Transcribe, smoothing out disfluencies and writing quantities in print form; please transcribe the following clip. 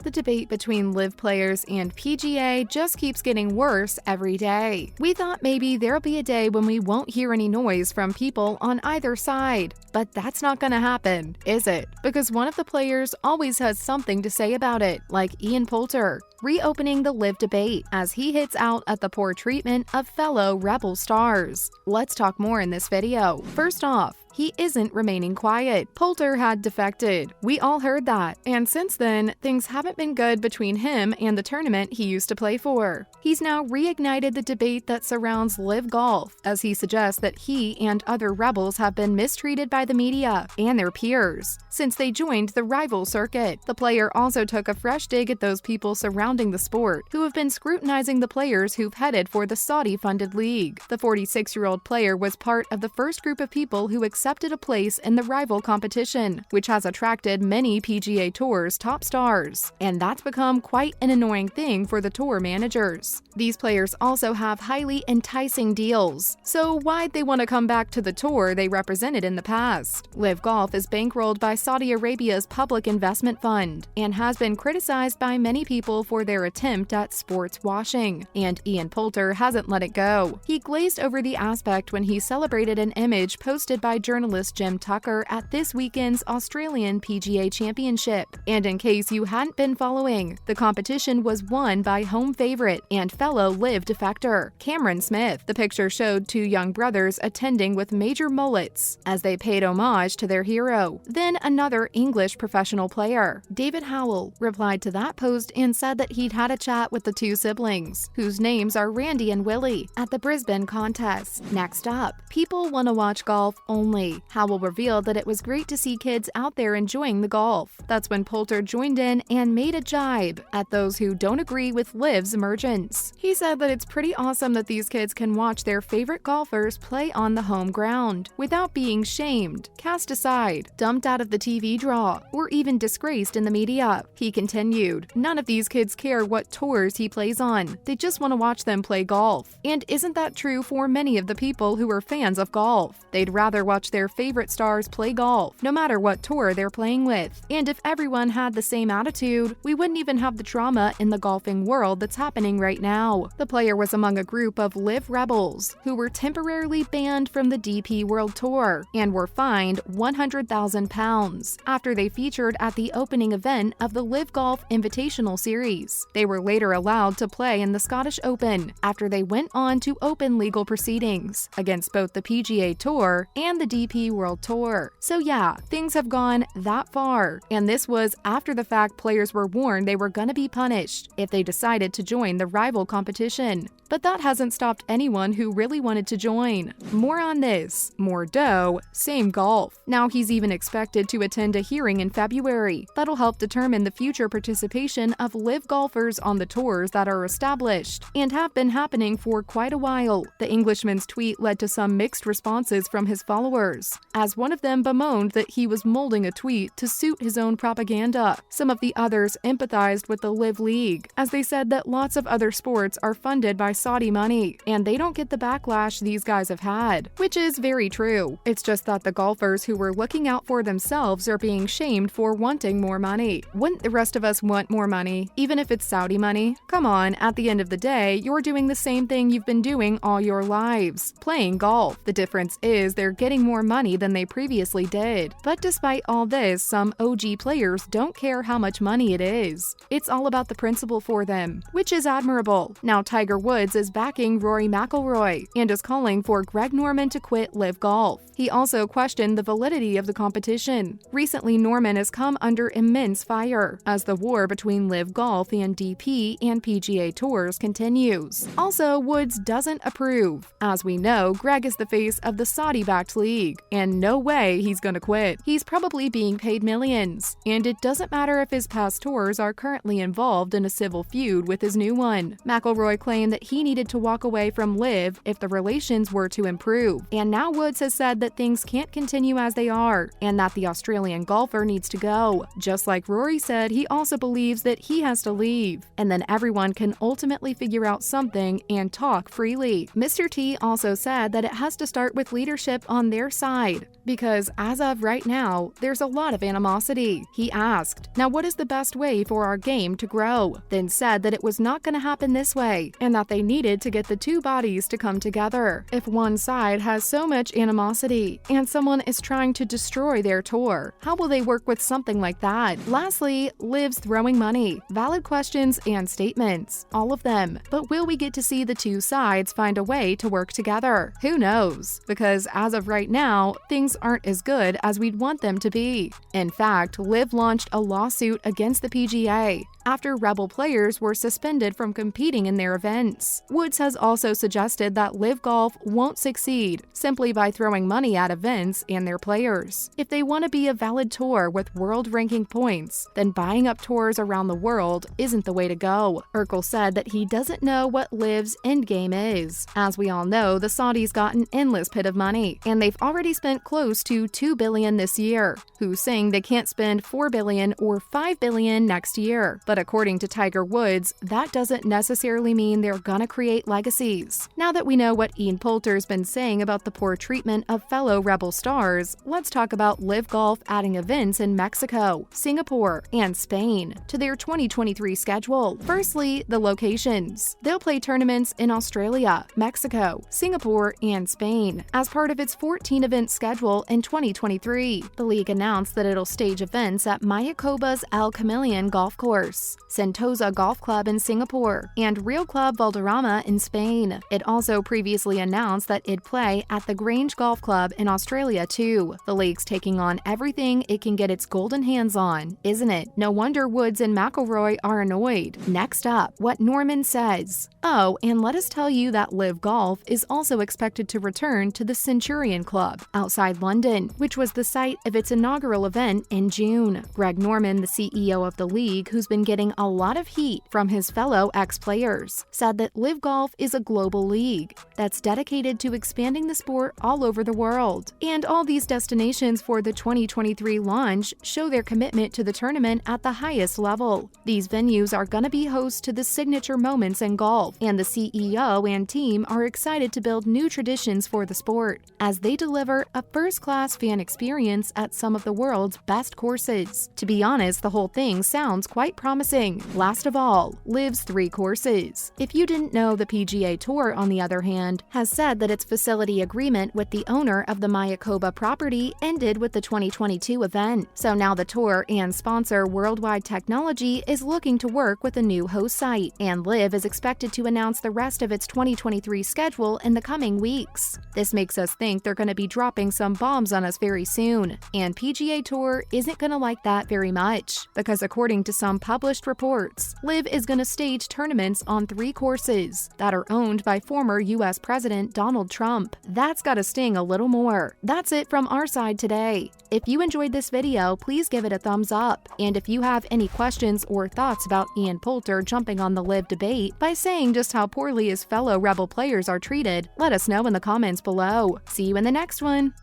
The debate between LIV players and PGA just keeps getting worse every day. We thought maybe there'll be a day when we won't hear any noise from people on either side. But that's not gonna happen, is it? Because one of the players always has something to say about it, like Ian Poulter, reopening the LIV debate as he hits out at the poor treatment of fellow Rebel stars. Let's talk more in this video. First off, he isn't remaining quiet. Poulter had defected. We all heard that. And since then, things haven't been good between him and the tournament he used to play for. He's now reignited the debate that surrounds LIV Golf, as he suggests that he and other Rebels have been mistreated by the media and their peers since they joined the rival circuit. The player also took a fresh dig at those people surrounding the sport who have been scrutinizing the players who've headed for the Saudi-funded league. The 46-year-old player was part of the first group of people who accepted a place in the rival competition, which has attracted many PGA Tour's top stars. And that's become quite an annoying thing for the tour managers. These players also have highly enticing deals, so why'd they want to come back to the tour they represented in the past? LIV Golf is bankrolled by Saudi Arabia's public investment fund and has been criticized by many people for their attempt at sports washing. And Ian Poulter hasn't let it go. He glazed over the aspect when he celebrated an image posted by journalist Jim Tucker at this weekend's Australian PGA Championship. And in case you hadn't been following, the competition was won by home favorite and fellow LIV defector, Cameron Smith. The picture showed two young brothers attending with major mullets as they paid homage to their hero. Then another English professional player, David Howell, replied to that post and said that he'd had a chat with the two siblings, whose names are Randy and Willie, at the Brisbane contest. Next up, people want to watch golf only. Howell revealed that it was great to see kids out there enjoying the golf. That's when Poulter joined in and made a jibe at those who don't agree with LIV's emergence. He said that it's pretty awesome that these kids can watch their favorite golfers play on the home ground without being shamed, cast aside, dumped out of the TV draw, or even disgraced in the media. He continued, none of these kids care what tours he plays on. They just want to watch them play golf. And isn't that true for many of the people who are fans of golf? They'd rather watch their favorite stars play golf, no matter what tour they're playing with. And if everyone had the same attitude, we wouldn't even have the drama in the golfing world that's happening right now. The player was among a group of LIV rebels who were temporarily banned from the DP World Tour and were fined £100,000 after they featured at the opening event of the LIV Golf Invitational Series. They were later allowed to play in the Scottish Open after they went on to open legal proceedings against both the PGA Tour and the DP World Tour. So yeah, things have gone that far, and this was after the fact players were warned they were gonna be punished if they decided to join the rival competition. But that hasn't stopped anyone who really wanted to join. More on this. More dough, same golf. Now he's even expected to attend a hearing in February that'll help determine the future participation of LIV golfers on the tours that are established and have been happening for quite a while. The Englishman's tweet led to some mixed responses from his followers, as one of them bemoaned that he was molding a tweet to suit his own propaganda. Some of the others empathized with the LIV League, as they said that lots of other sports are funded by Saudi money, and they don't get the backlash these guys have had, which is very true. It's just that the golfers who were looking out for themselves are being shamed for wanting more money. Wouldn't the rest of us want more money, even if it's Saudi money? Come on, at the end of the day, you're doing the same thing you've been doing all your lives, playing golf. The difference is they're getting more money than they previously did. But despite all this, some OG players don't care how much money it is. It's all about the principle for them, which is admirable. Now Tiger Woods is backing Rory McIlroy and is calling for Greg Norman to quit LIV Golf. He also questioned the validity of the competition. Recently, Norman has come under immense fire as the war between LIV Golf and DP and PGA Tours continues. Also, Woods doesn't approve. As we know, Greg is the face of the Saudi-backed league, and no way he's gonna quit. He's probably being paid millions, and it doesn't matter if his past tours are currently involved in a civil feud with his new one. McIlroy claimed that he he needed to walk away from LIV if the relations were to improve. And now Woods has said that things can't continue as they are, and that the Australian golfer needs to go. Just like Rory said, he also believes that he has to leave, and then everyone can ultimately figure out something and talk freely. Mr. T also said that it has to start with leadership on their side, because as of right now, there's a lot of animosity. He asked, "Now what is the best way for our game to grow?" Then said that it was not going to happen this way, and that they needed to get the two bodies to come together. If one side has so much animosity, and someone is trying to destroy their tour, how will they work with something like that? Lastly, LIV's throwing money. Valid questions and statements. All of them. But will we get to see the two sides find a way to work together? Who knows? Because as of right now, things aren't as good as we'd want them to be. In fact, LIV launched a lawsuit against the PGA after rebel players were suspended from competing in their events. Woods has also suggested that LIV Golf won't succeed simply by throwing money at events and their players. If they want to be a valid tour with world ranking points, then buying up tours around the world isn't the way to go. Urkel said that he doesn't know what LIV's endgame is. As we all know, the Saudis got an endless pit of money, and they've already spent close to $2 billion this year. Who's saying they can't spend $4 billion or $5 billion next year? But according to Tiger Woods, that doesn't necessarily mean they're gonna create legacies. Now that we know what Ian Poulter's been saying about the poor treatment of fellow rebel stars, let's talk about LIV Golf adding events in Mexico, Singapore, and Spain to their 2023 schedule. Firstly, the locations. They'll play tournaments in Australia, Mexico, Singapore, and Spain as part of its 14-event schedule in 2023. The league announced that it'll stage events at Mayakoba's Camaleon golf course, Sentosa Golf Club in Singapore, and Real Club Valderrama in Spain. It also previously announced that it'd play at the Grange Golf Club in Australia too. The league's taking on everything it can get its golden hands on, isn't it? No wonder Woods and McIlroy are annoyed. Next up, what Norman says. Oh, and let us tell you that LIV Golf is also expected to return to the Centurion Club outside London, which was the site of its inaugural event in June. Greg Norman, the CEO of the league, who's been getting a lot of heat from his fellow ex-players, said that LIV Golf is a global league that's dedicated to expanding the sport all over the world. And all these destinations for the 2023 launch show their commitment to the tournament at the highest level. These venues are going to be host to the signature moments in golf, and the CEO and team are excited to build new traditions for the sport as they deliver a first-class fan experience at some of the world's best courses. To be honest, the whole thing sounds quite promising. Last of all, LIV's 3 courses. If you didn't know, the PGA Tour, on the other hand, has said that its facility agreement with the owner of the Mayakoba property ended with the 2022 event. So now the tour and sponsor Worldwide Technology is looking to work with a new host site, and LIV is expected to announce the rest of its 2023 schedule in the coming weeks. This makes us think they're going to be dropping some bombs on us very soon, and PGA Tour isn't going to like that very much, because according to some published reports, LIV is going to stage tournaments on 3 courses that are owned by former US President Donald Trump. That's got to sting a little more. That's it from our side today. If you enjoyed this video, please give it a thumbs up. And if you have any questions or thoughts about Ian Poulter jumping on the LIV debate by saying just how poorly his fellow rebel players are treated, let us know in the comments below. See you in the next one.